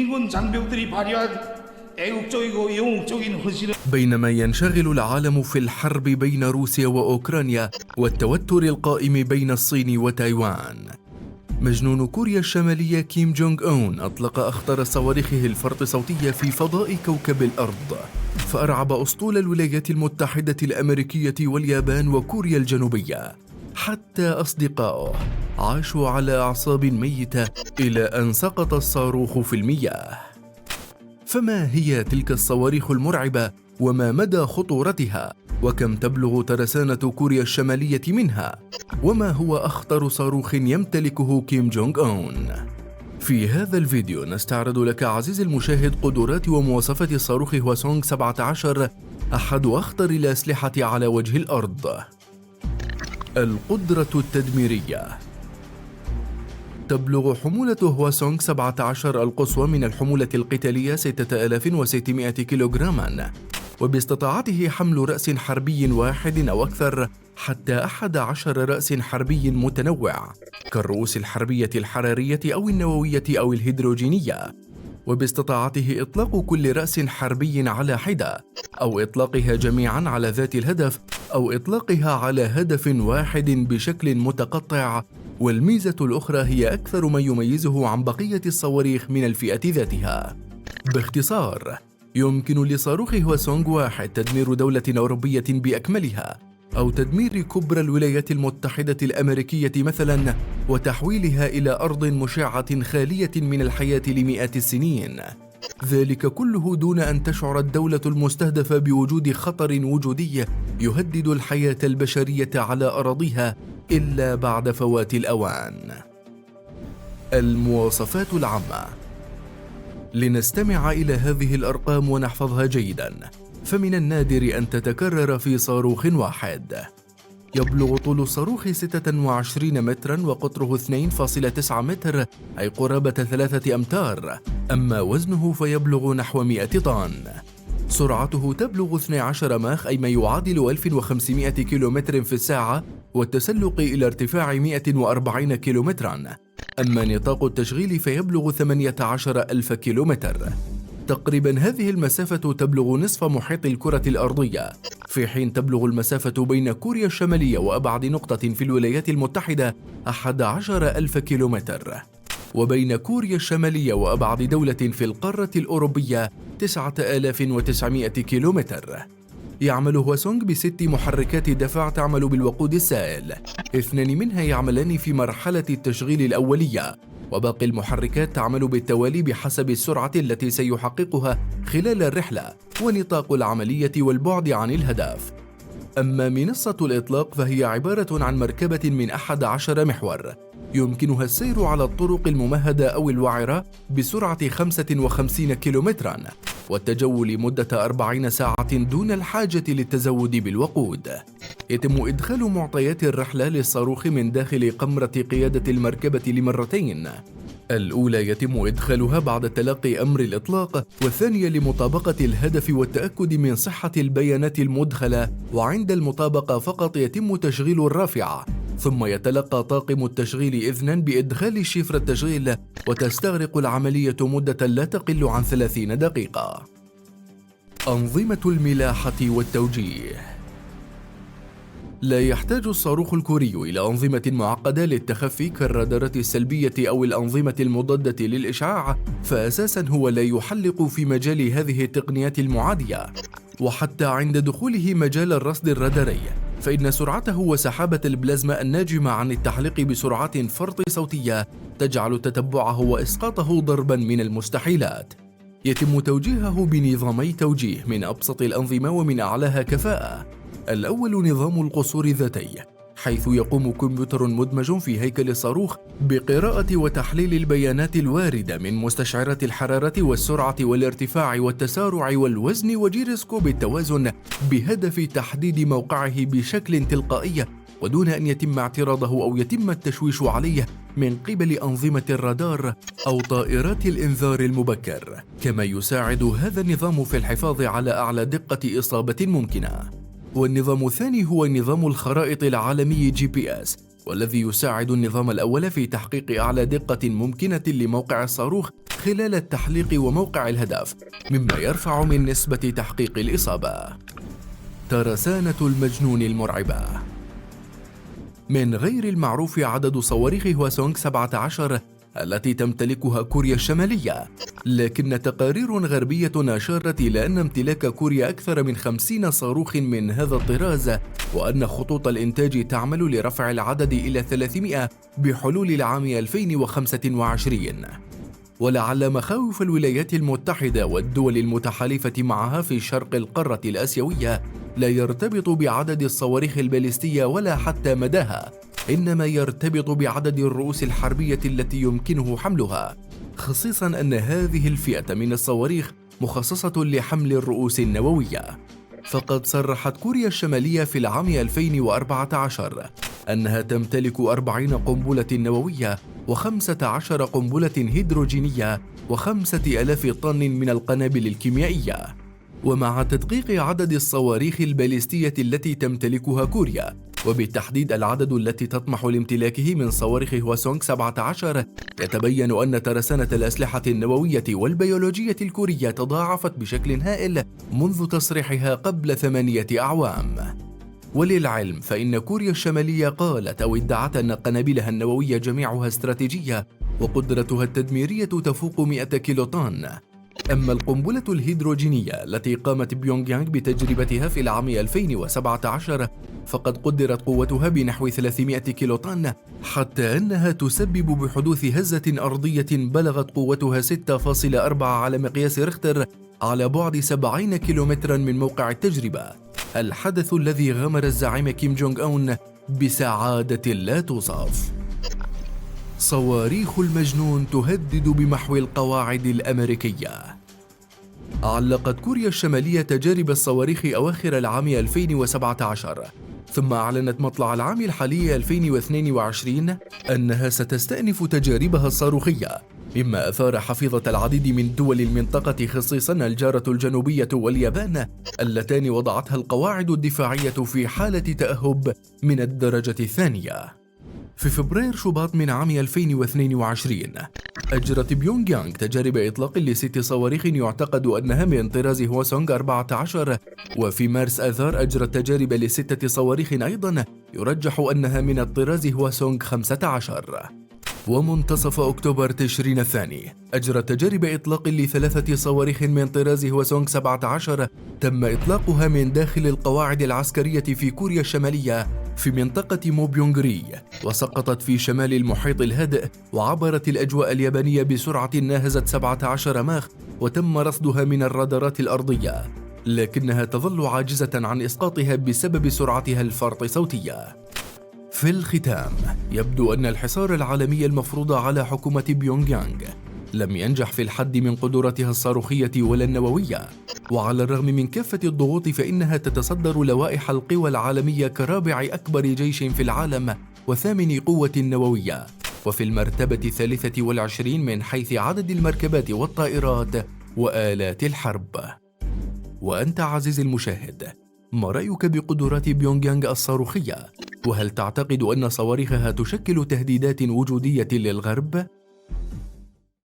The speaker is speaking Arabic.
주인군 장병들이 발휘한 애국적이고 영웅적인 헌신을 بينما ينشغل العالم في الحرب بين روسيا وأوكرانيا والتوتر القائم بين الصين وتايوان، مجنون كوريا الشمالية كيم جونغ أون أطلق أخطر صواريخه الفرط صوتية في فضاء كوكب الأرض، فأرعب أسطول الولايات المتحدة الأمريكية واليابان وكوريا الجنوبية، حتى أصدقائه عاشوا على أعصاب ميتة إلى أن سقط الصاروخ في المياه. فما هي تلك الصواريخ المرعبة وما مدى خطورتها؟ وكم تبلغ ترسانة كوريا الشمالية منها؟ وما هو أخطر صاروخ يمتلكه كيم جونغ أون؟ في هذا الفيديو نستعرض لك عزيزي المشاهد قدرات ومواصفات الصاروخ هواسونغ 17، أحد أخطر الأسلحة على وجه الأرض. القدرة التدميرية. تبلغ حمولة هواسونغ 17 القصوى من الحمولة القتالية 6600 كيلوغراما، وباستطاعته حمل رأس حربي واحد أو أكثر حتى 11 رأس حربي متنوع كالرؤوس الحربية الحرارية أو النووية أو الهيدروجينية، وباستطاعته إطلاق كل رأس حربي على حدة، أو إطلاقها جميعا على ذات الهدف، أو إطلاقها على هدف واحد بشكل متقطع. والميزة الأخرى هي أكثر ما يميزه عن بقية الصواريخ من الفئة ذاتها. باختصار، يمكن لصاروخ هواسونغ واحد تدمير دولة أوروبية بأكملها، أو تدمير كبرى الولايات المتحدة الأمريكية مثلا، وتحويلها إلى أرض مشعة خالية من الحياة لمئات السنين، ذلك كله دون أن تشعر الدولة المستهدفة بوجود خطر وجودي يهدد الحياة البشرية على أراضيها إلا بعد فوات الأوان. المواصفات العامة. لنستمع إلى هذه الأرقام ونحفظها جيدا، فمن النادر أن تتكرر في صاروخ واحد. يبلغ طول الصاروخ 26 مترا وقطره 2.9 متر، أي قرابة 3 أمتار، أما وزنه فيبلغ نحو 100 طن. سرعته تبلغ 12 ماخ، أي ما يعادل 1500 كيلومتر في الساعة، والتسلق إلى ارتفاع 140 كيلومترا، أما نطاق التشغيل فيبلغ 18,000 كيلومتر. تقريبا هذه المسافة تبلغ نصف محيط الكرة الأرضية، في حين تبلغ المسافة بين كوريا الشمالية وأبعد نقطة في الولايات المتحدة 11,000 كيلومتر، وبين كوريا الشمالية وأبعد دولة في القارة الأوروبية 9,900 كيلومتر. يعمل هواسونغ ب6 محركات دفع تعمل بالوقود السائل، 2 منها يعملان في مرحلة التشغيل الأولية، وباقي المحركات تعمل بالتوالي بحسب السرعة التي سيحققها خلال الرحلة ونطاق العملية والبعد عن الهدف. أما منصة الإطلاق فهي عبارة عن مركبة من 11 محور، يمكنها السير على الطرق الممهدة أو الوعرة بسرعة 55 كيلومترا، والتجول لمدة 40 ساعة دون الحاجة للتزود بالوقود. يتم إدخال معطيات الرحلة للصاروخ من داخل قمرة قيادة المركبة لمرتين، الأولى يتم إدخالها بعد تلقي أمر الإطلاق، والثانية لمطابقة الهدف والتأكد من صحة البيانات المدخلة، وعند المطابقة فقط يتم تشغيل الرافعة، ثم يتلقى طاقم التشغيل إذنا بإدخال شفر التشغيل، وتستغرق العملية مدة لا تقل عن 30 دقيقة. أنظمة الملاحة والتوجيه. لا يحتاج الصاروخ الكوري إلى أنظمة معقدة للتخفي كالرادارات السلبية أو الأنظمة المضادة للإشعاع، فأساسا هو لا يحلق في مجال هذه التقنيات المعادية، وحتى عند دخوله مجال الرصد الراداري فإن سرعته وسحابة البلازما الناجمة عن التحليق بسرعات فرط صوتية تجعل تتبعه وإسقاطه ضربا من المستحيلات. يتم توجيهه بنظامي توجيه من أبسط الأنظمة ومن أعلاها كفاءة. الأول نظام القصور الذاتي، حيث يقوم كمبيوتر مدمج في هيكل الصاروخ بقراءة وتحليل البيانات الواردة من مستشعرات الحرارة والسرعة والارتفاع والتسارع والوزن وجيروسكوب التوازن، بهدف تحديد موقعه بشكل تلقائي ودون أن يتم اعتراضه أو يتم التشويش عليه من قبل أنظمة الرادار أو طائرات الإنذار المبكر. كما يساعد هذا النظام في الحفاظ على أعلى دقة إصابة ممكنة. والنظام الثاني هو نظام الخرائط العالمي GPS، والذي يساعد النظام الأول في تحقيق أعلى دقة ممكنة لموقع الصاروخ خلال التحليق وموقع الهدف، مما يرفع من نسبة تحقيق الإصابة. ترسانة المجنون المرعبة. من غير المعروف عدد صواريخ هواسونغ 17 التي تمتلكها كوريا الشمالية، لكن تقارير غربية أشارت إلى أن امتلاك كوريا أكثر من 50 صاروخ من هذا الطراز، وأن خطوط الإنتاج تعمل لرفع العدد إلى 300 بحلول العام 2025. ولعل مخاوف الولايات المتحدة والدول المتحالفة معها في شرق القارة الآسيوية لا يرتبط بعدد الصواريخ الباليستية ولا حتى مداها، إنما يرتبط بعدد الرؤوس الحربية التي يمكنه حملها، خصيصا أن هذه الفئة من الصواريخ مخصصة لحمل الرؤوس النووية. فقد صرحت كوريا الشمالية في العام 2014 أنها تمتلك 40 قنبلة نووية و15 قنبلة هيدروجينية و5000 طن من القنابل الكيميائية. ومع تدقيق عدد الصواريخ الباليستية التي تمتلكها كوريا، وبالتحديد العدد التي تطمح لامتلاكه من صواريخ هواسونغ 17، يتبين أن ترسانة الأسلحة النووية والبيولوجية الكورية تضاعفت بشكل هائل منذ تصريحها قبل 8 أعوام. وللعلم فإن كوريا الشمالية قالت أو ادعت أن قنابلها النووية جميعها استراتيجية وقدرتها التدميرية تفوق 100 كيلوطن. أما القنبلة الهيدروجينية التي قامت بيونغ يانغ بتجربتها في العام 2017 فقد قدرت قوتها بنحو 300 كيلوطن، حتى أنها تسبب بحدوث هزة أرضية بلغت قوتها 6.4 على مقياس ريختر على بعد 70 كيلومترا من موقع التجربة، الحدث الذي غمر الزعيم كيم جونغ أون بسعادة لا توصف. صواريخ المجنون تهدد بمحو القواعد الأمريكية. علقت كوريا الشمالية تجارب الصواريخ أواخر العام 2017، ثم أعلنت مطلع العام الحالي 2022 أنها ستستأنف تجاربها الصاروخية، مما أثار حفيظة العديد من دول المنطقة خصيصا الجارة الجنوبية واليابان، اللتان وضعتها القواعد الدفاعية في حالة تأهب من الدرجة الثانية. في فبراير شباط من عام 2022 أجرت بيونغ يانغ تجارب إطلاق ل6 صواريخ يعتقد أنها من طراز هواسونغ 14، وفي مارس آذار أجرت تجارب ل6 صواريخ أيضا يرجح أنها من الطراز هواسونغ 15. ومنتصف أكتوبر تشرين الثاني أجرت تجارب إطلاق ل3 صواريخ من طراز هواسونغ 17 تم إطلاقها من داخل القواعد العسكرية في كوريا الشمالية في منطقة موبيونغري، وسقطت في شمال المحيط الهادئ وعبرت الأجواء اليابانية بسرعة ناهزت 17 ماخ، وتم رصدها من الرادارات الأرضية، لكنها تظل عاجزة عن إسقاطها بسبب سرعتها الفرط صوتية. في الختام، يبدو أن الحصار العالمي المفروض على حكومة بيونغ يانغ لم ينجح في الحد من قدراتها الصاروخية ولا النووية، وعلى الرغم من كافة الضغوط فإنها تتصدر لوائح القوى العالمية كرابع أكبر جيش في العالم و8 قوة نووية، وفي المرتبة 23 من حيث عدد المركبات والطائرات وآلات الحرب. وأنت عزيزي المشاهد، ما رأيك بقدرات بيونغ يانغ الصاروخية؟ وهل تعتقد أن صواريخها تشكل تهديدات وجودية للغرب؟